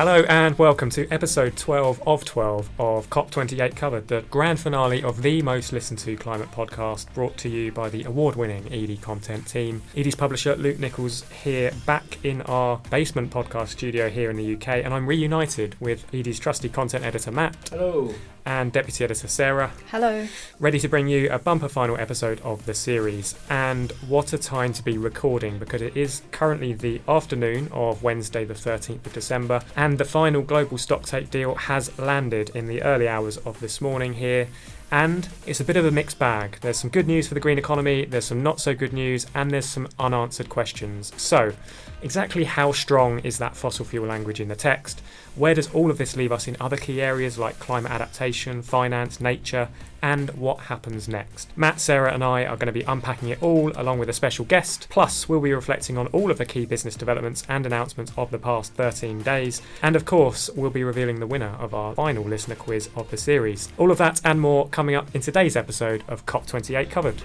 Hello and welcome to episode 12 of 12 of COP28 Covered, the grand finale of the most listened to climate podcast brought to you by the award-winning ED content team. ED's publisher Luke Nichols here, back in our basement podcast studio here in the UK, and I'm reunited with ED's trusty content editor Matt. Hello. And deputy editor Sarah. Hello. Ready to bring you a bumper final episode of the series. And what a time to be recording, because it is currently the afternoon of Wednesday the 13th of December, and the final global stocktake deal has landed in the early hours of this morning here. And it's a bit of a mixed bag. There's some good news for the green economy, there's some not so good news, and there's some unanswered questions. So, exactly how strong is that fossil fuel language in the text? Where does all of this leave us in other key areas like climate adaptation, finance, nature, and what happens next? Matt, Sarah and I are going to be unpacking it all along with a special guest. Plus, we'll be reflecting on all of the key business developments and announcements of the past 13 days. And of course, we'll be revealing the winner of our final listener quiz of the series. All of that and more coming up in today's episode of COP28 Covered.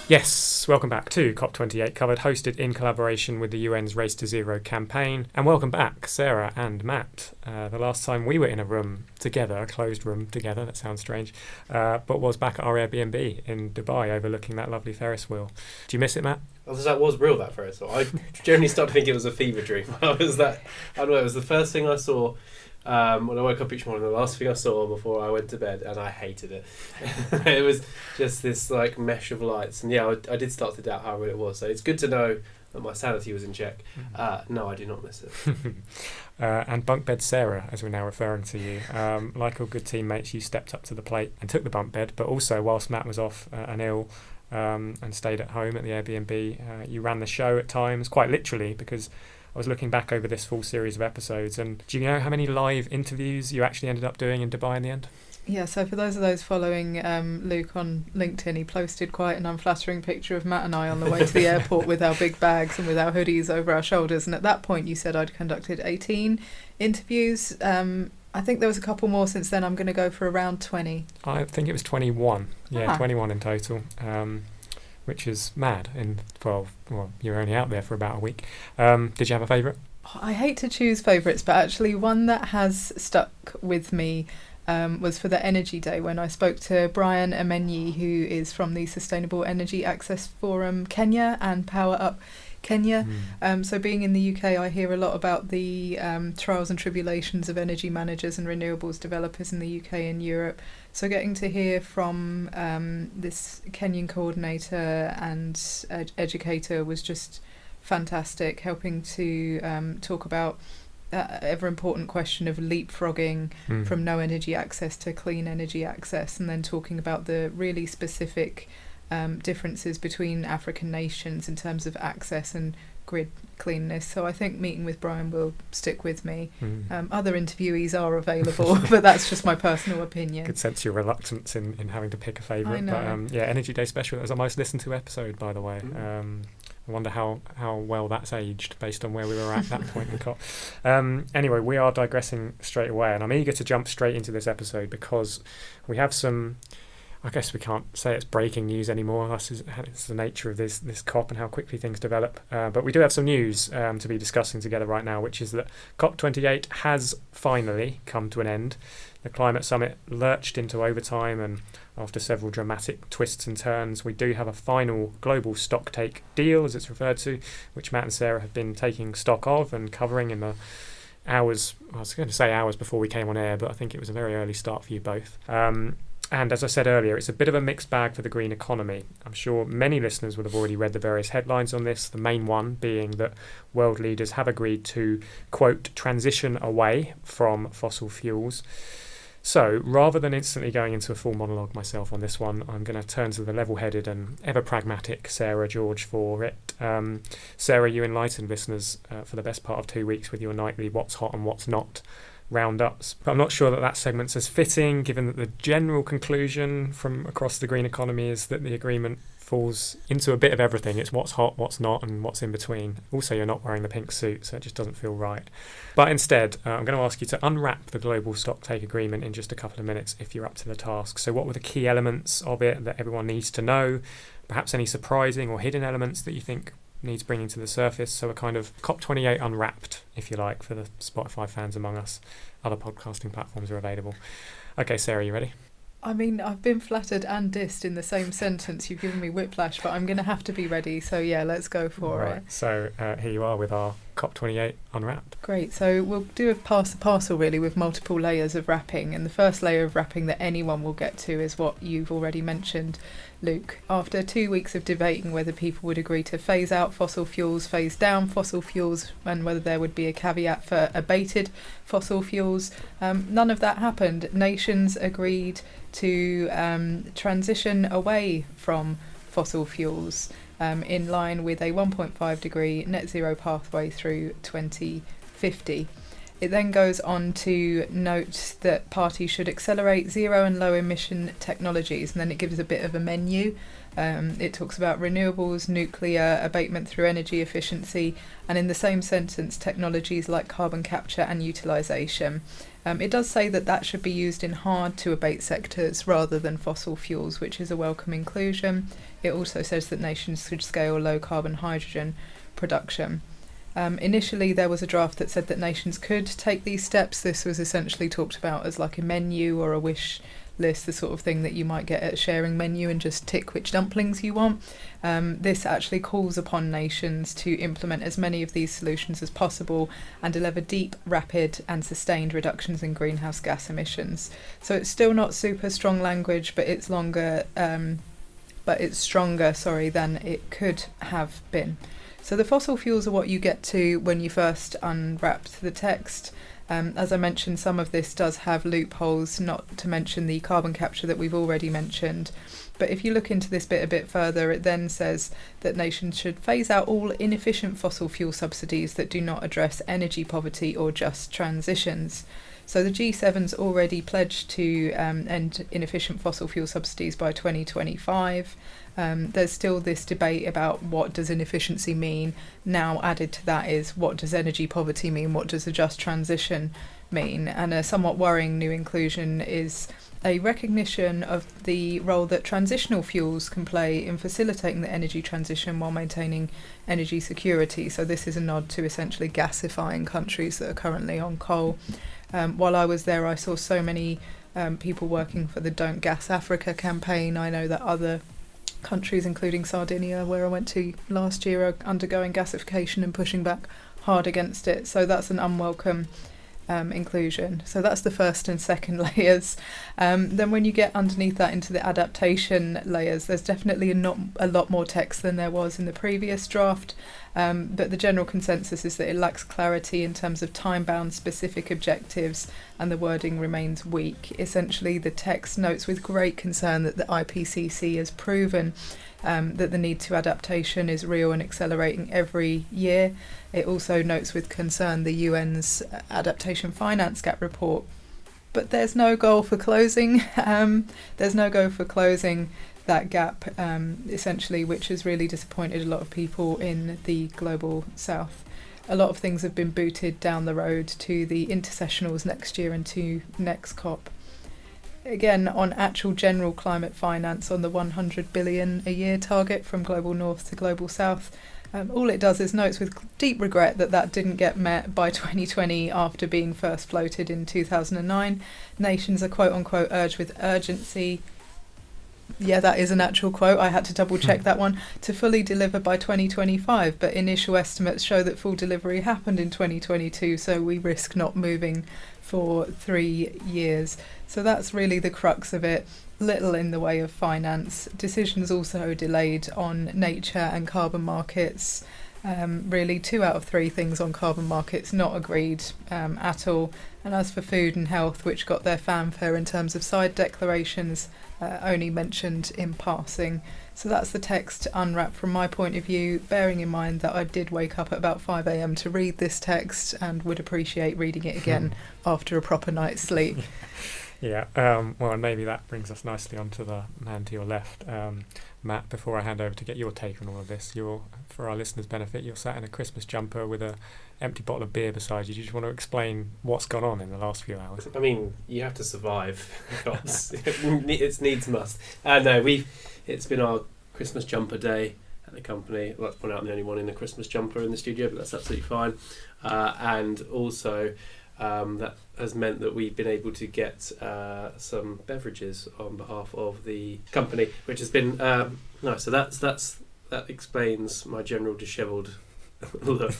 Yes, welcome back to COP28 Covered, hosted in collaboration with the UN's Race to Zero campaign. And welcome back, Sarah and Matt. The last time we were in a room together, a closed room together, that sounds strange, but was back at our Airbnb in Dubai overlooking that lovely Ferris wheel. Do you miss it, Matt? That was real, that Ferris wheel. I generally started to think it was a fever dream. I don't know, it was the first thing I saw when I woke up each morning, the last thing I saw before I went to bed, and I hated it. It was just this like mesh of lights, and yeah, I did start to doubt how real it was. So it's good to know that my sanity was in check. No, I do not miss it. And bunk bed Sarah, as we're now referring to you, like all good teammates, you stepped up to the plate and took the bunk bed, but also whilst Matt was off and ill and stayed at home at the Airbnb, you ran the show at times, quite literally, because I was looking back over this full series of episodes, and do you know how many live interviews you actually ended up doing in Dubai in the end? Yeah, so for those following Luke on LinkedIn, he posted quite an unflattering picture of Matt and I on the way to the airport with our big bags and with our hoodies over our shoulders. And at that point, you said I'd conducted 18 interviews. I think there was a couple more since then. I'm going to go for around 20. I think it was 21. Yeah, 21 in total. Which is mad in 12. Well, you're only out there for about a week. Did you have a favourite? I hate to choose favourites, but actually one that has stuck with me was for the Energy Day, when I spoke to Brian Amenyi, who is from the Sustainable Energy Access Forum Kenya and Power Up Kenya. So being in the UK, I hear a lot about the trials and tribulations of energy managers and renewables developers in the UK and Europe. So getting to hear from this Kenyan coordinator and educator was just fantastic, helping to talk about that ever important question of leapfrogging from no energy access to clean energy access, and then talking about the really specific differences between African nations in terms of access and grid cleanness. So I think meeting with Brian will stick with me. Other interviewees are available, but that's just my personal opinion. Could sense your reluctance in having to pick a favourite. I know. But Energy Day Special, that was our most listened to episode, by the way. I wonder how well that's aged based on where we were at that point in COP. Anyway, we are digressing straight away, and I'm eager to jump straight into this episode because we have some, I guess we can't say it's breaking news anymore. It's the nature of this COP and how quickly things develop. But we do have some news to be discussing together right now, which is that COP28 has finally come to an end. The climate summit lurched into overtime, and after several dramatic twists and turns, we do have a final global stocktake deal, as it's referred to, which Matt and Sarah have been taking stock of and covering in the hours, I was going to say hours before we came on air, but I think it was a very early start for you both. And as I said earlier, it's a bit of a mixed bag for the green economy. I'm sure many listeners would have already read the various headlines on this, the main one being that world leaders have agreed to, quote, transition away from fossil fuels. So, rather than instantly going into a full monologue myself on this one, I'm going to turn to the level-headed and ever-pragmatic Sarah George for it. Sarah, you enlightened listeners for the best part of 2 weeks with your nightly What's Hot and What's Not roundups. But I'm not sure that segment's as fitting, given that the general conclusion from across the green economy is that the agreement falls into a bit of everything. It's what's hot, what's not, and what's in between. Also, you're not wearing the pink suit, so it just doesn't feel right. But instead, I'm going to ask you to unwrap the global stocktake agreement in just a couple of minutes if you're up to the task. So what were the key elements of it that everyone needs to know? Perhaps any surprising or hidden elements that you think needs bringing to the surface. So a kind of COP28 unwrapped, if you like, for the Spotify fans among us. Other podcasting platforms are available. Okay, Sarah, you ready? I mean, I've been flattered and dissed in the same sentence. You've given me whiplash, but I'm going to have to be ready. So yeah, let's go for it. So here you are with our COP28 unwrapped. Great. So we'll do a pass the parcel really with multiple layers of wrapping. And the first layer of wrapping that anyone will get to is what you've already mentioned, Luke. After 2 weeks of debating whether people would agree to phase out fossil fuels, phase down fossil fuels, and whether there would be a caveat for abated fossil fuels, none of that happened. Nations agreed to transition away from fossil fuels in line with a 1.5 degree net zero pathway through 2050. It then goes on to note that parties should accelerate zero and low emission technologies, and then it gives a bit of a menu. It talks about renewables, nuclear, abatement through energy efficiency, and in the same sentence, technologies like carbon capture and utilisation. It does say that that should be used in hard to abate sectors rather than fossil fuels, which is a welcome inclusion. It also says that nations should scale low carbon hydrogen production. Initially, there was a draft that said that nations could take these steps. This was essentially talked about as like a menu or a wish list, the sort of thing that you might get at a sharing menu and just tick which dumplings you want. This actually calls upon nations to implement as many of these solutions as possible and deliver deep, rapid and sustained reductions in greenhouse gas emissions. So it's still not super strong language, but it's longer, stronger than it could have been. So the fossil fuels are what you get to when you first unwrapped the text. As I mentioned, some of this does have loopholes, not to mention the carbon capture that we've already mentioned. But if you look into this bit a bit further, it then says that nations should phase out all inefficient fossil fuel subsidies that do not address energy poverty or just transitions. So the G7's already pledged to end inefficient fossil fuel subsidies by 2025. There's still this debate about what does inefficiency mean. Now added to that is what does energy poverty mean, what does a just transition mean? And a somewhat worrying new inclusion is a recognition of the role that transitional fuels can play in facilitating the energy transition while maintaining energy security. So this is a nod to essentially gasifying countries that are currently on coal. While I was there, I saw so many people working for the Don't Gas Africa campaign. I know that other countries, including Sardinia, where I went to last year, are undergoing gasification and pushing back hard against it. So that's an unwelcome inclusion. So that's the first and second layers. Then when you get underneath that into the adaptation layers, there's definitely a lot more text than there was in the previous draft. But the general consensus is that it lacks clarity in terms of time-bound specific objectives, and the wording remains weak. Essentially, the text notes with great concern that the IPCC has proven that the need to adaptation is real and accelerating every year. It also notes with concern the UN's adaptation finance gap report. But there's no goal for closing. That gap, essentially, which has really disappointed a lot of people in the global south. A lot of things have been booted down the road to the intersessionals next year and to next COP. Again, on actual general climate finance, on the 100 billion a year target from global north to global south, all it does is notes with deep regret that didn't get met by 2020 after being first floated in 2009. Nations are quote-unquote urged with urgency. Yeah, that is an actual quote. I had to double check that one. To fully deliver by 2025, but initial estimates show that full delivery happened in 2022, so we risk not moving for 3 years. So that's really the crux of it. Little in the way of finance. Decisions also delayed on nature and carbon markets. Really 2 out of 3 things on carbon markets not agreed at all. And as for food and health, which got their fanfare in terms of side declarations, only mentioned in passing. So that's the text unwrapped from my point of view, bearing in mind that I did wake up at about 5 a.m. to read this text and would appreciate reading it again after a proper night's sleep. Yeah, well, and maybe that brings us nicely onto the man to your left. Matt, before I hand over to get your take on all of this, for our listeners' benefit, you're sat in a Christmas jumper with an empty bottle of beer beside you. Do you just want to explain what's gone on in the last few hours? I mean, you have to survive. It's needs must. No, it's been our Christmas jumper day. at the company. I'd like to point out I'm the only one in a Christmas jumper in the studio, but that's absolutely fine. And also that has meant that we've been able to get some beverages on behalf of the company, which has been nice. So that explains my general dishevelled look.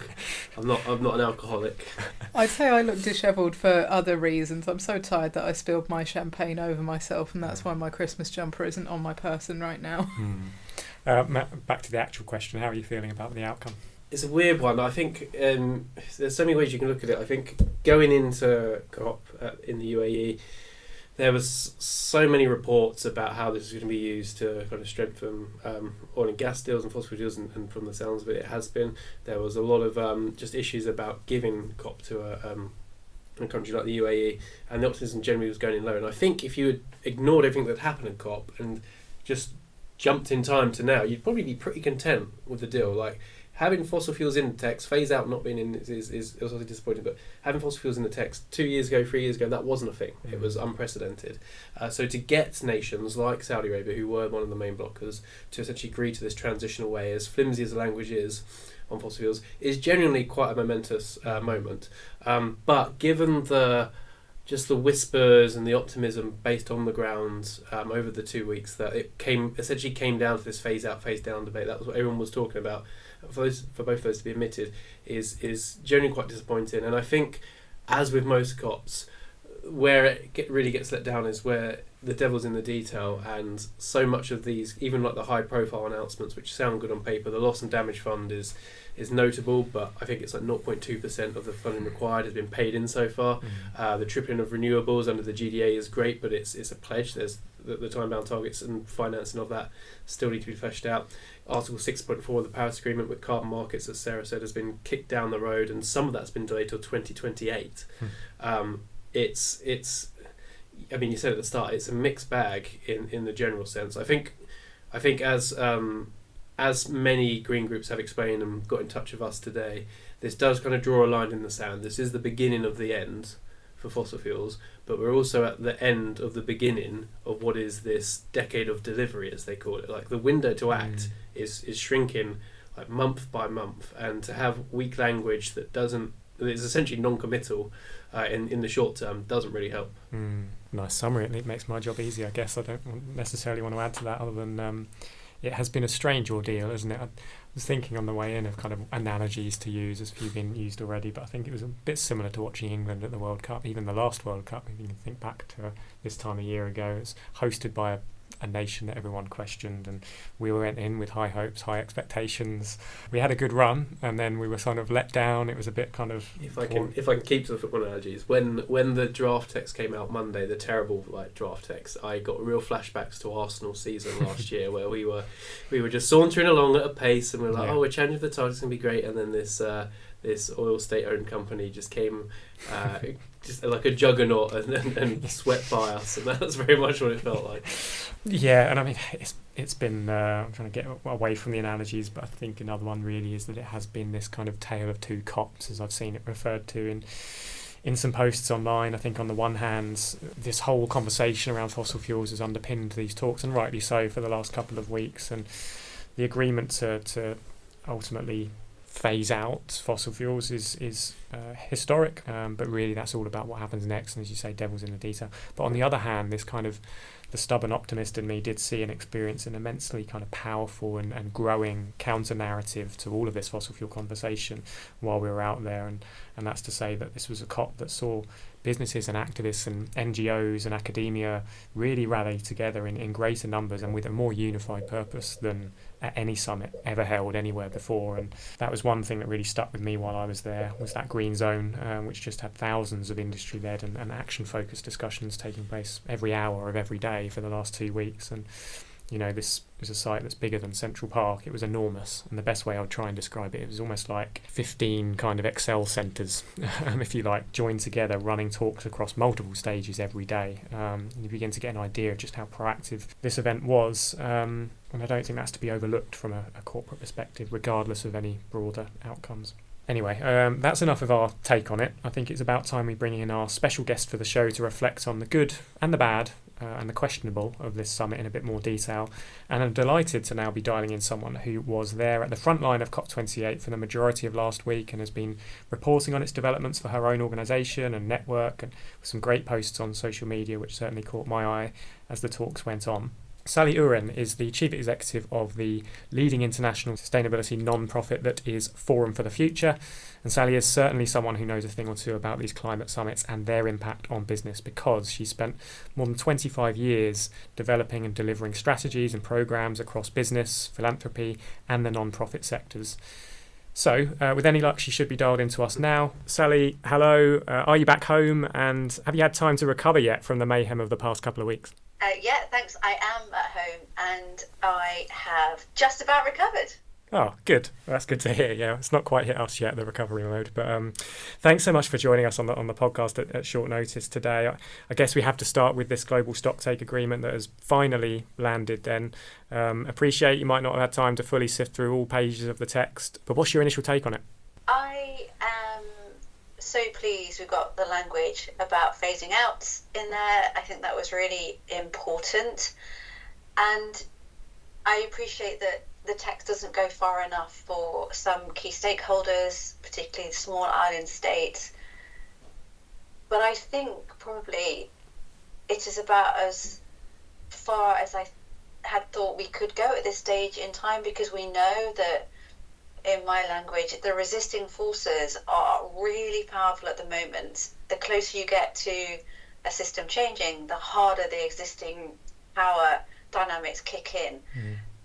I'm not an alcoholic. I'd say I look dishevelled for other reasons. I'm so tired that I spilled my champagne over myself, and that's why my Christmas jumper isn't on my person right now. Matt, back to the actual question, how are you feeling about the outcome? It's a weird one. I think there's so many ways you can look at it. I think going into COP in the UAE, there was so many reports about how this is going to be used to kind of strengthen oil and gas deals and fossil deals, and from the sounds of it, it has been. There was a lot of just issues about giving COP to a country like the UAE, and the optimism generally was going in low. And I think if you had ignored everything that happened at COP and just jumped in time to now, you'd probably be pretty content with the deal. Like, having fossil fuels in the text, phase out not being in is also disappointing, but having fossil fuels in the text 2 years ago, 3 years ago, that wasn't a thing. It was unprecedented. So to get nations like Saudi Arabia, who were one of the main blockers, to essentially agree to this transitional way, as flimsy as the language is on fossil fuels, is genuinely quite a momentous moment. But given the whispers and the optimism based on the ground over the 2 weeks, that it essentially came down to this phase out, phase down debate. That was what everyone was talking about. For both those to be admitted is generally quite disappointing. And I think, as with most COPs, where it really gets let down is where the devil's in the detail, and so much of these, even like the high profile announcements which sound good on paper, the loss and damage fund is notable, but I think it's like 0.2% of the funding required has been paid in so far. The tripling of renewables under the GDA is great, but it's a pledge. There's the time-bound targets and financing of that still need to be fleshed out. Article 6.4 of the Paris Agreement with carbon markets, as Sarah said, has been kicked down the road, and some of that's been delayed till 2028. It's I mean, you said at the start, it's a mixed bag in the general sense. I think as many green groups have explained and got in touch with us today, this does kind of draw a line in the sand. This is the beginning of the end for fossil fuels, but we're also at the end of the beginning of what is this decade of delivery, as they call it. Like, the window to act is shrinking like month by month, and to have weak language that is essentially non-committal in the short term doesn't really help. Nice summary. It makes my job easy, I guess. I don't necessarily want to add to that, other than it has been a strange ordeal, isn't it? I was thinking on the way in of kind of analogies to use, as few been used already, but I think it was a bit similar to watching England at the World Cup, even the last World Cup. If you can think back to this time a year ago, it's hosted by a nation that everyone questioned, and we went in with high hopes, high expectations. We had a good run, and then we were sort of let down. It was a bit kind of... If I can keep to the football analogies, when the draft text came out Monday, the terrible draft text, I got real flashbacks to Arsenal season last year, where we were just sauntering along at a pace, and we were like, we're changing the target, it's going to be great, and then this oil state-owned company just came just like a juggernaut and swept by us, and that's very much what it felt like. Yeah, and I mean, it's been, I'm trying to get away from the analogies, but I think another one really is that it has been this kind of tale of two COPs, as I've seen it referred to in some posts online. I think on the one hand, this whole conversation around fossil fuels has underpinned these talks, and rightly so, for the last couple of weeks, and the agreement to ultimately phase out fossil fuels is historic, but really that's all about what happens next, and as you say, devil's in the detail. But on the other hand, this kind of the stubborn optimist in me did see and experience an immensely kind of powerful and growing counter narrative to all of this fossil fuel conversation while we were out there, and that's to say that this was a COP that saw businesses and activists and NGOs and academia really rally together in greater numbers and with a more unified purpose than at any summit ever held anywhere before. And that was one thing that really stuck with me while I was there, was that green zone, which just had thousands of industry-led and action-focused discussions taking place every hour of every day for the last 2 weeks. And you know, this is a site that's bigger than Central Park. It was enormous, and the best way I would try and describe it was almost like 15 kind of Excel centres, if you like, joined together, running talks across multiple stages every day. And you begin to get an idea of just how proactive this event was, and I don't think that's to be overlooked from a corporate perspective, regardless of any broader outcomes. Anyway, that's enough of our take on it. I think it's about time we bring in our special guest for the show to reflect on the good and the bad and the questionable of this summit in a bit more detail. And I'm delighted to now be dialing in someone who was there at the front line of COP28 for the majority of last week and has been reporting on its developments for her own organisation and network, and some great posts on social media, which certainly caught my eye as the talks went on. Sally Uren is the Chief Executive of the leading international sustainability non-profit that is Forum for the Future. And Sally is certainly someone who knows a thing or two about these climate summits and their impact on business, because she spent more than 25 years developing and delivering strategies and programs across business, philanthropy and the non-profit sectors. So, with any luck, she should be dialed into us now. Sally, hello. Are you back home, and have you had time to recover yet from the mayhem of the past couple of weeks? Yeah, thanks. I am at home and I have just about recovered. Oh, good. That's good to hear. Yeah, it's not quite hit us yet, the recovery mode. But thanks so much for joining us on the podcast at short notice today. I guess we have to start with this global stocktake agreement that has finally landed then. Appreciate you might not have had time to fully sift through all pages of the text, but what's your initial take on it? I am so pleased we got the language about phasing out in there. I think that was really important. And I appreciate that the text doesn't go far enough for some key stakeholders, particularly small island states. But I think probably it is about as far as I had thought we could go at this stage in time, because we know that, in my language, the resisting forces are really powerful at the moment. The closer you get to a system changing, the harder the existing power dynamics kick in.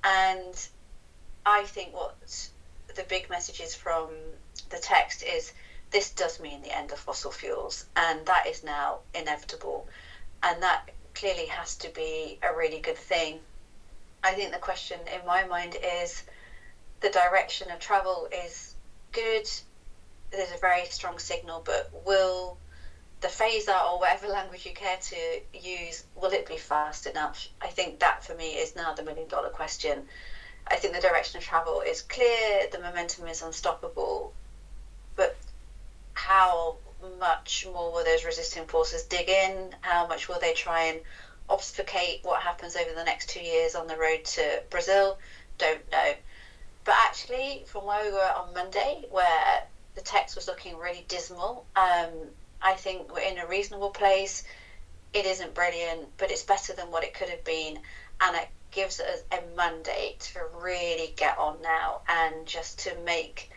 And I think what the big message is from the text is this does mean the end of fossil fuels, and that is now inevitable. And that clearly has to be a really good thing. I think the question in my mind is, the direction of travel is good. There's a very strong signal, but will the phase out, or whatever language you care to use, will it be fast enough? I think that for me is now the $1 million question. I think the direction of travel is clear, the momentum is unstoppable, but how much more will those resisting forces dig in? How much will they try and obfuscate what happens over the next 2 years on the road to Brazil? Don't know. But actually, from where we were on Monday, where the text was looking really dismal, I think we're in a reasonable place. It isn't brilliant, but it's better than what it could have been. And it gives us a mandate to really get on now and just to make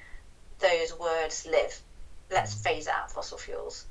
those words live. Let's phase out fossil fuels.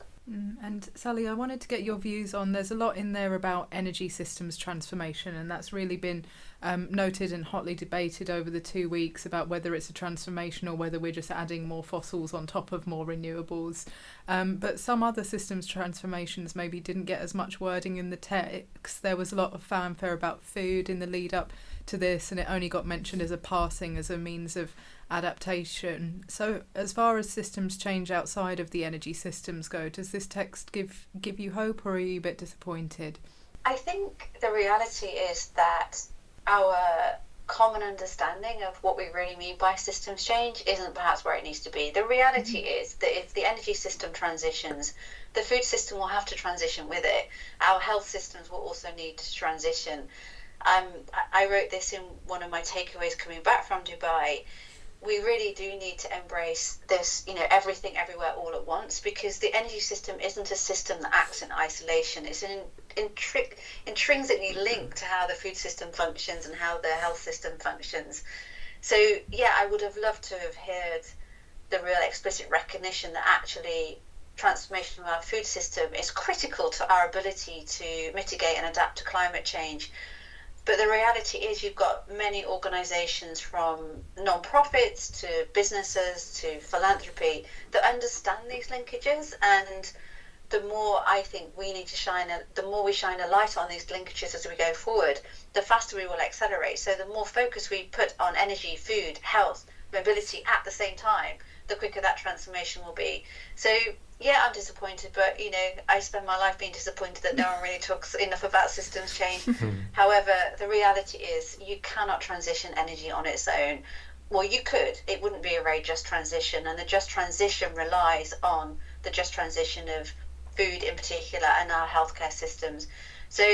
And Sally, I wanted to get your views on, there's a lot in there about energy systems transformation, and that's really been noted and hotly debated over the 2 weeks about whether it's a transformation or whether we're just adding more fossils on top of more renewables. But some other systems transformations maybe didn't get as much wording in the text. There was a lot of fanfare about food in the lead up to this, and it only got mentioned as a passing, as a means of adaptation. So as far as systems change outside of the energy systems go, does this text give you hope, or are you a bit disappointed? I think the reality is that our common understanding of what we really mean by systems change isn't perhaps where it needs to be. The reality is that if the energy system transitions, the food system will have to transition with it. Our health systems will also need to transition. I wrote this in one of my takeaways coming back from Dubai. We really do need to embrace this, everything, everywhere, all at once, because the energy system isn't a system that acts in isolation. It's intrinsically linked to how the food system functions and how the health system functions. So, yeah, I would have loved to have heard the real explicit recognition that actually transformation of our food system is critical to our ability to mitigate and adapt to climate change. But the reality is you've got many organisations, from non-profits to businesses to philanthropy, that understand these linkages. And the more I think we need to the more we shine a light on these linkages as we go forward, the faster we will accelerate. So the more focus we put on energy, food, health, mobility at the same time, the quicker that transformation will be. So yeah, I'm disappointed, but I spend my life being disappointed that no one really talks enough about systems change. However, the reality is you cannot transition energy on its own. Well, you could. It wouldn't be a very just transition, and the just transition relies on the just transition of food in particular and our healthcare systems. So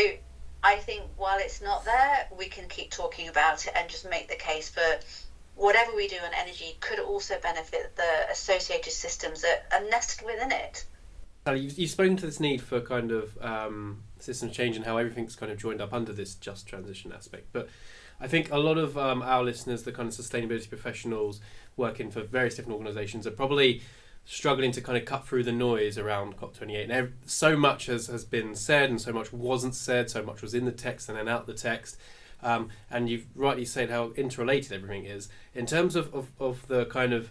I think while it's not there, we can keep talking about it and just make the case for whatever we do on energy could also benefit the associated systems that are nested within it. You've spoken to this need for kind of system change and how everything's kind of joined up under this just transition aspect. But I think a lot of our listeners, the kind of sustainability professionals working for various different organisations, are probably struggling to kind of cut through the noise around COP28. And so much has been said and so much wasn't said, so much was in the text and then out the text. And you've rightly said how interrelated everything is. In terms of the kind of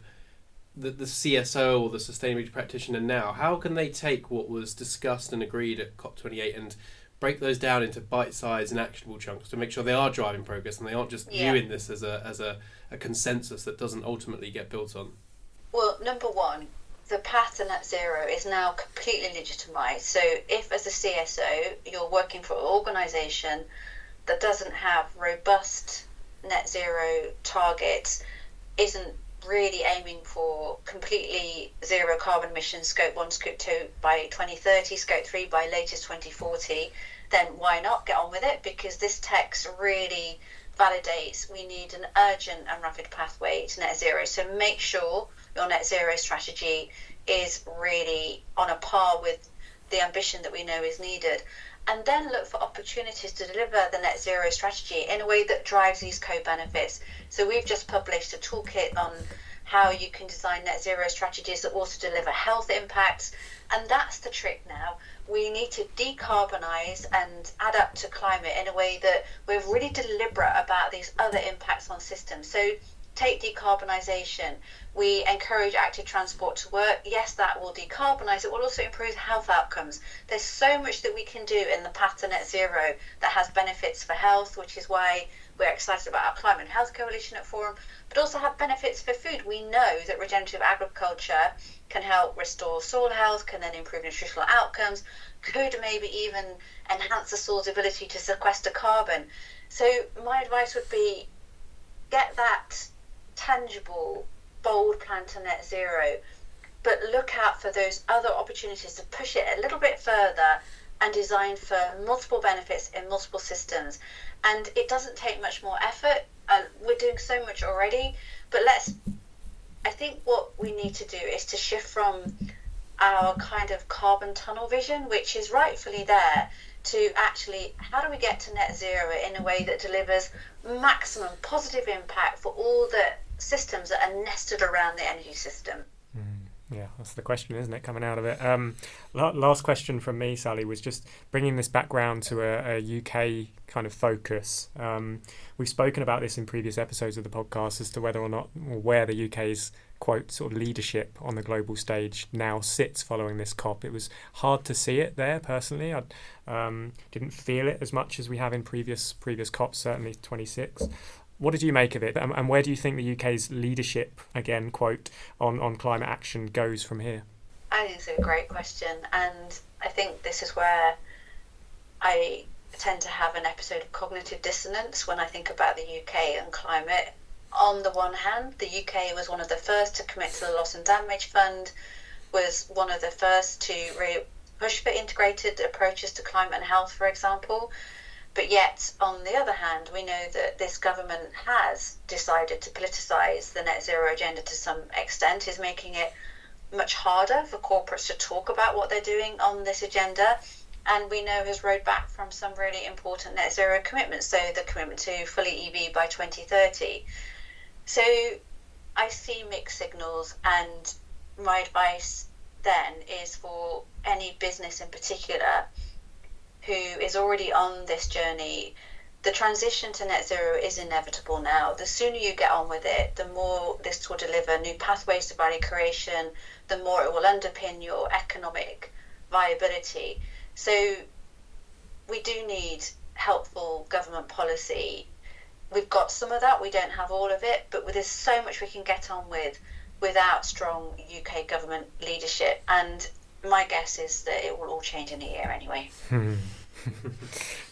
the CSO or the sustainability practitioner now, how can they take what was discussed and agreed at COP28 and break those down into bite-sized and actionable chunks to make sure they are driving progress and they aren't just viewing this as a consensus that doesn't ultimately get built on? Well, number one, the path to net zero is now completely legitimised. So if as a CSO you're working for an organisation that doesn't have robust net zero targets, isn't really aiming for completely zero carbon emissions, scope 1, scope 2 by 2030, scope 3 by latest 2040, then why not get on with it? Because this text really validates we need an urgent and rapid pathway to net zero. So make sure your net zero strategy is really on a par with the ambition that we know is needed. And then look for opportunities to deliver the net zero strategy in a way that drives these co-benefits. So we've just published a toolkit on how you can design net zero strategies that also deliver health impacts. And that's the trick now. We need to decarbonise and add up to climate in a way that we're really deliberate about these other impacts on systems. So take decarbonisation. We encourage active transport to work. Yes, that will decarbonise. It will also improve health outcomes. There's so much that we can do in the path to net zero that has benefits for health, which is why we're excited about our Climate and Health Coalition at Forum, but also have benefits for food. We know that regenerative agriculture can help restore soil health, can then improve nutritional outcomes, could maybe even enhance the soil's ability to sequester carbon. So my advice would be get that tangible, bold plan to net zero, but look out for those other opportunities to push it a little bit further and design for multiple benefits in multiple systems. And it doesn't take much more effort. We're doing so much already, but I think what we need to do is to shift from our kind of carbon tunnel vision, which is rightfully there, to actually how do we get to net zero in a way that delivers maximum positive impact for all the systems that are nested around the energy system. Yeah, that's the question, isn't it, coming out of it? Last question from me, Sally, was just bringing this back round to a UK kind of focus. We've spoken about this in previous episodes of the podcast as to whether or not, or where the UK's, quote, sort of leadership on the global stage now sits following this COP. It was hard to see it there, personally. I didn't feel it as much as we have in previous COPs, certainly 26. What did you make of it, and where do you think the UK's leadership, again, quote, on climate action goes from here? I think it's a great question, and I think this is where I tend to have an episode of cognitive dissonance when I think about the UK and climate. On the one hand, the UK was one of the first to commit to the Loss and Damage Fund, was one of the first to really push for integrated approaches to climate and health, for example. But yet, on the other hand, we know that this government has decided to politicise the net zero agenda to some extent, is making it much harder for corporates to talk about what they're doing on this agenda, and we know has rode back from some really important net zero commitments, so the commitment to fully EV by 2030. So I see mixed signals, and my advice then is for any business in particular who is already on this journey, the transition to net zero is inevitable now. The sooner you get on with it, the more this will deliver new pathways to value creation, the more it will underpin your economic viability. So we do need helpful government policy. We've got some of that, we don't have all of it, but there's so much we can get on with without strong UK government leadership. And my guess is that it will all change in a year anyway.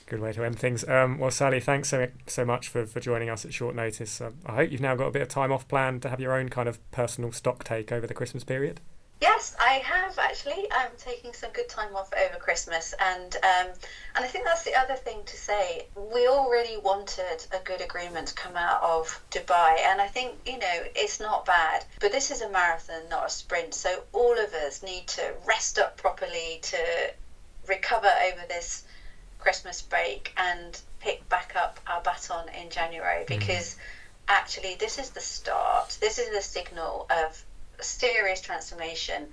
Good way to end things. Well, Sally, thanks so much for joining us at short notice. I hope you've now got a bit of time off planned to have your own kind of personal stock take over the Christmas period. Yes, I have actually. I'm taking some good time off over Christmas, and I think that's the other thing to say. We all really wanted a good agreement to come out of Dubai, and I think it's not bad. But this is a marathon, not a sprint. So all of us need to rest up properly to recover over this Christmas break and pick back up our baton in January, because actually this is the start. This is the signal of serious transformation.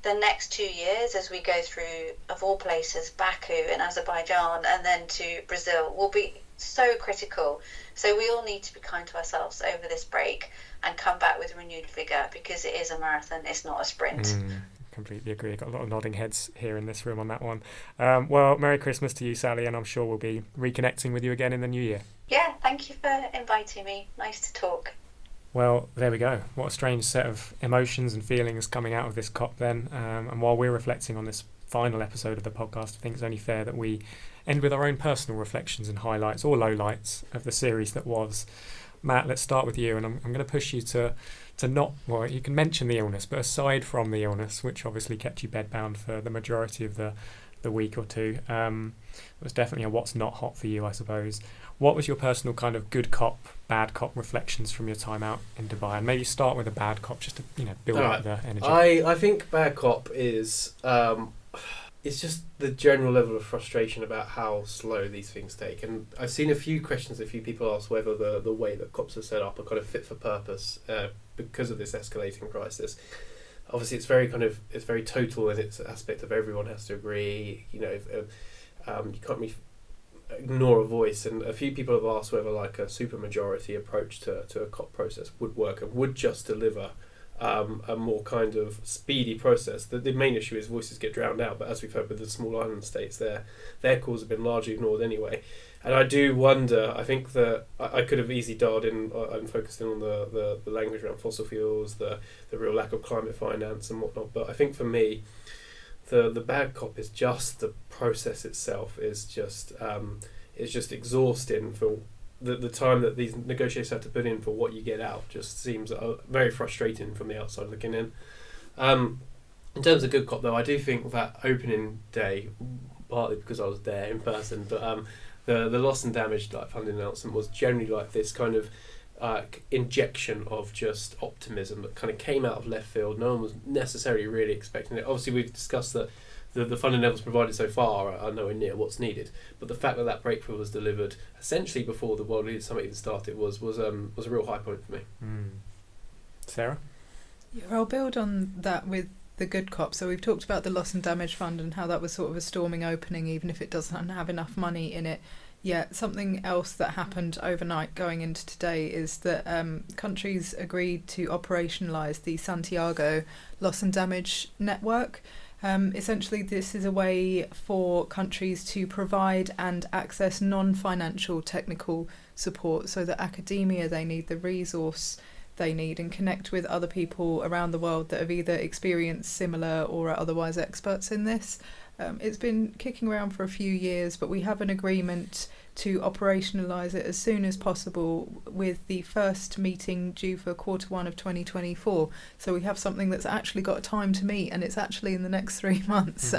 The next 2 years, as we go through, of all places, Baku and Azerbaijan and then to Brazil, will be so critical. So we all need to be kind to ourselves over this break and come back with renewed vigour, because it is a marathon, it's not a sprint. Completely agree. I've got a lot of nodding heads here in this room on that one. Well, Merry Christmas to you, Sally, and I'm sure we'll be reconnecting with you again in the new year. Yeah, thank you for inviting me. Nice to talk. Well, there we go. What a strange set of emotions and feelings coming out of this COP then. And while we're reflecting on this final episode of the podcast, I think it's only fair that we end with our own personal reflections and highlights or lowlights of the series that was. Matt, let's start with you, and I'm going to push you to not, well, you can mention the illness, but aside from the illness, which obviously kept you bedbound for the majority of the week or two, it was definitely a what's not hot for you, I suppose. What was your personal kind of good cop, bad cop reflections from your time out in Dubai? And maybe start with a bad cop just to build up the energy. I think bad cop is it's just the general level of frustration about how slow these things take. And I've seen a few questions, a few people ask whether the way that cops are set up are kind of fit for purpose because of this escalating crisis. Obviously, it's very total in its aspect of everyone has to agree. You can't really ignore a voice, and a few people have asked whether like a supermajority approach to a COP process would work and would just deliver a more kind of speedy process. The main issue is voices get drowned out, but as we've heard with the small island states, their calls have been largely ignored anyway. And I do wonder, I think that I could have easily dialed in and focused in on the language around fossil fuels, the real lack of climate finance and whatnot, but I think for me the bad cop is just the process itself is just exhausting. For the time that these negotiators have to put in for what you get out just seems very frustrating from the outside looking in. In terms of good cop though, I do think that opening day, partly because I was there in person, but the loss and damage funding announcement was generally like this kind of injection of just optimism that kind of came out of left field. No one was necessarily really expecting it. Obviously, we've discussed that the funding levels provided so far are nowhere near what's needed, but the fact that breakthrough was delivered essentially before the World Leaders Summit even started was a real high point for me. Sarah? Yeah, I'll build on that with the good cop. So we've talked about the loss and damage fund and how that was sort of a storming opening, even if it doesn't have enough money in it. Yeah, something else that happened overnight going into today is that countries agreed to operationalise the Santiago loss and damage network. Essentially, this is a way for countries to provide and access non-financial technical support, so that academia, they need the resource they need, and connect with other people around the world that have either experienced similar or are otherwise experts in this. It's been kicking around for a few years, but we have an agreement to operationalise it as soon as possible, with the first meeting due for Q1 of 2024. So we have something that's actually got time to meet, and it's actually in the next 3 months.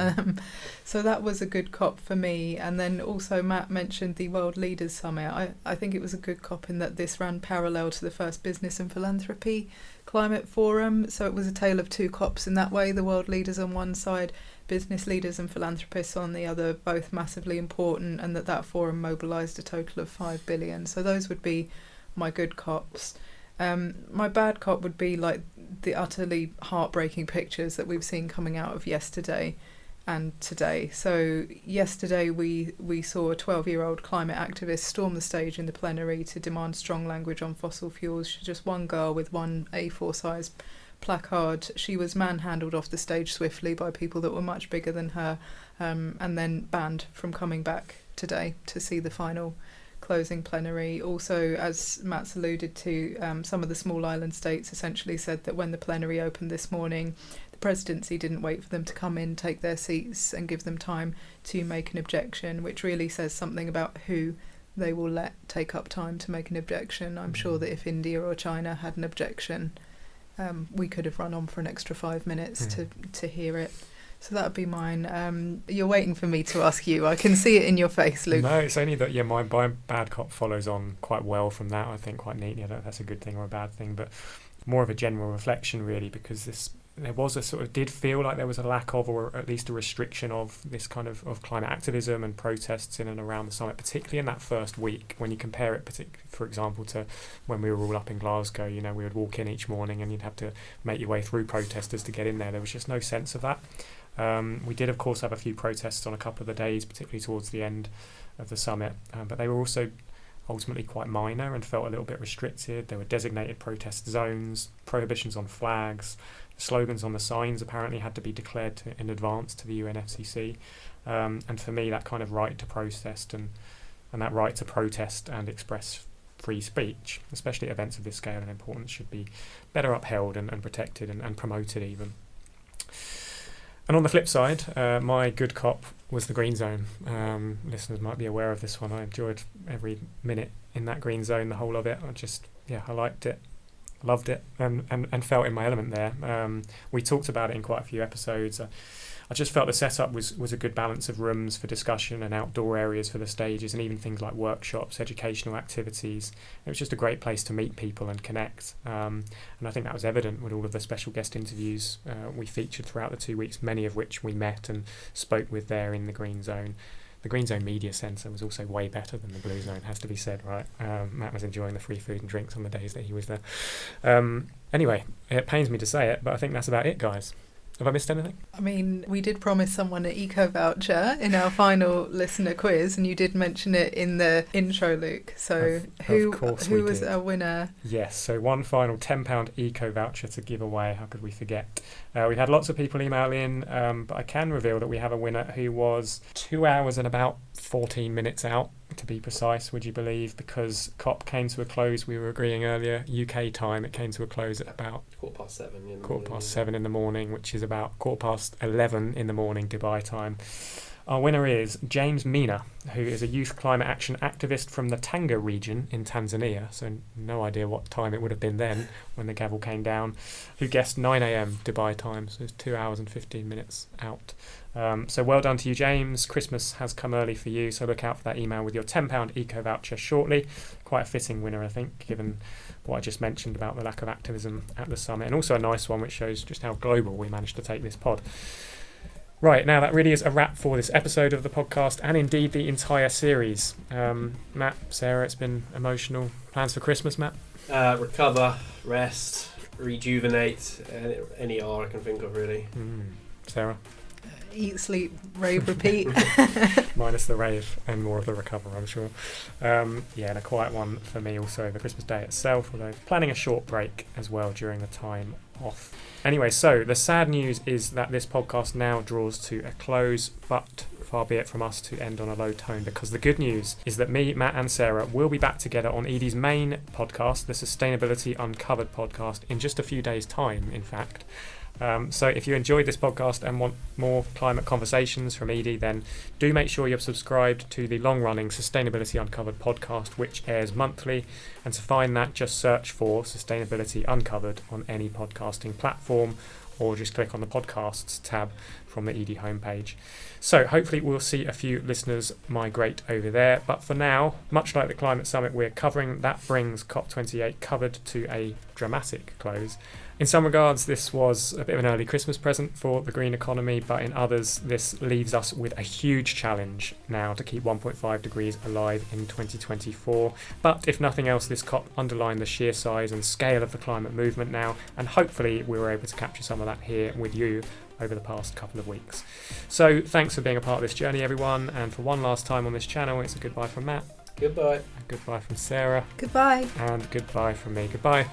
So that was a good cop for me. And then also Matt mentioned the World Leaders Summit. I think it was a good cop in that this ran parallel to the first Business and Philanthropy Climate Forum. So it was a tale of two cops in that way, the world leaders on one side, business leaders and philanthropists on the other, both massively important, and that forum mobilised a total of 5 billion. So those would be my good cops. My bad cop would be like the utterly heartbreaking pictures that we've seen coming out of yesterday and today. So yesterday we saw a 12-year-old climate activist storm the stage in the plenary to demand strong language on fossil fuels. She's just one girl with one A4 size placard. She was manhandled off the stage swiftly by people that were much bigger than her, and then banned from coming back today to see the final closing plenary. Also, as Matt's alluded to, some of the small island states essentially said that when the plenary opened this morning, the presidency didn't wait for them to come in, take their seats and give them time to make an objection, which really says something about who they will let take up time to make an objection. I'm sure that if India or China had an objection, we could have run on for an extra 5 minutes to hear it. So that would be mine. You're waiting for me to ask you. I can see it in your face, Luke. No, it's only that, my bad cop follows on quite well from that, I think, quite neatly. I don't know if that's a good thing or a bad thing, but more of a general reflection, really, because there was a sort of, did feel like there was a lack of, or at least a restriction of, this kind of climate activism and protests in and around the summit, particularly in that first week. When you compare it, for example, to when we were all up in Glasgow, we would walk in each morning and you'd have to make your way through protesters to get in there. There was just no sense of that. We did, of course, have a few protests on a couple of the days, particularly towards the end of the summit, but they were also ultimately quite minor and felt a little bit restricted. There were designated protest zones, prohibitions on flags, slogans on the signs apparently had to be declared in advance to the UNFCCC, and for me that kind of right to protest and that right to protest and express free speech, especially at events of this scale and importance, should be better upheld and protected and promoted even. And on the flip side, my good cop was the green zone. Listeners might be aware of this one. I enjoyed every minute in that green zone, the whole of it. I liked it, loved it, and felt in my element there. We talked about it in quite a few episodes. I just felt the setup was a good balance of rooms for discussion and outdoor areas for the stages, and even things like workshops, educational activities. It was just a great place to meet people and connect. And I think that was evident with all of the special guest interviews we featured throughout the 2 weeks, many of which we met and spoke with there in the Green Zone. The Green Zone Media Centre was also way better than the Blue Zone, has to be said, right? Matt was enjoying the free food and drinks on the days that he was there. Anyway, it pains me to say it, but I think that's about it, guys. Have I missed anything? I mean, we did promise someone an eco voucher in our final listener quiz, and you did mention it in the intro, Luke. So who was our winner? Yes, so one final £10 eco voucher to give away. How could we forget? We had lots of people email in, but I can reveal that we have a winner who was 2 hours and about 14 minutes out, to be precise, would you believe, because COP came to a close. We were agreeing earlier, UK time, it came to a close at about 7:15 in the morning, which is about 11:15 in the morning Dubai time. Our winner is James Mina, who is a youth climate action activist from the Tanga region in Tanzania, so no idea what time it would have been then when the gavel came down, who guessed 9 a.m. Dubai time, so it's 2 hours and 15 minutes out. So well done to you, James. Christmas has come early for you, so look out for that email with your £10 eco voucher shortly. Quite a fitting winner, I think, given what I just mentioned about the lack of activism at the summit, and also a nice one which shows just how global we managed to take this pod. Right, now that really is a wrap for this episode of the podcast, and indeed the entire series. Matt, Sarah, it's been emotional. Plans for Christmas, Matt? Recover, rest, rejuvenate, any R I can think of, really. Sarah? Eat, sleep, rave, repeat. Minus the rave and more of the recover, I'm sure. And a quiet one for me also, the Christmas day itself, although planning a short break as well during the time off. Anyway, so the sad news is that this podcast now draws to a close, but far be it from us to end on a low tone, because the good news is that me, Matt and Sarah will be back together on Edie's main podcast, the Sustainability Uncovered podcast, in just a few days' time, in fact. So if you enjoyed this podcast and want more climate conversations from Edie, then do make sure you're subscribed to the long-running Sustainability Uncovered podcast, which airs monthly. And to find that, just search for Sustainability Uncovered on any podcasting platform, or just click on the podcasts tab from the Edie homepage. So hopefully we'll see a few listeners migrate over there. But for now, much like the climate summit we're covering, that brings COP28 covered to a dramatic close. In some regards, this was a bit of an early Christmas present for the green economy, but in others, this leaves us with a huge challenge now to keep 1.5 degrees alive in 2024. But if nothing else, this COP underlined the sheer size and scale of the climate movement now, and hopefully we were able to capture some of that here with you over the past couple of weeks. So thanks for being a part of this journey, everyone, and for one last time on this channel, it's a goodbye from Matt. Goodbye. A goodbye from Sarah. Goodbye. And goodbye from me. Goodbye.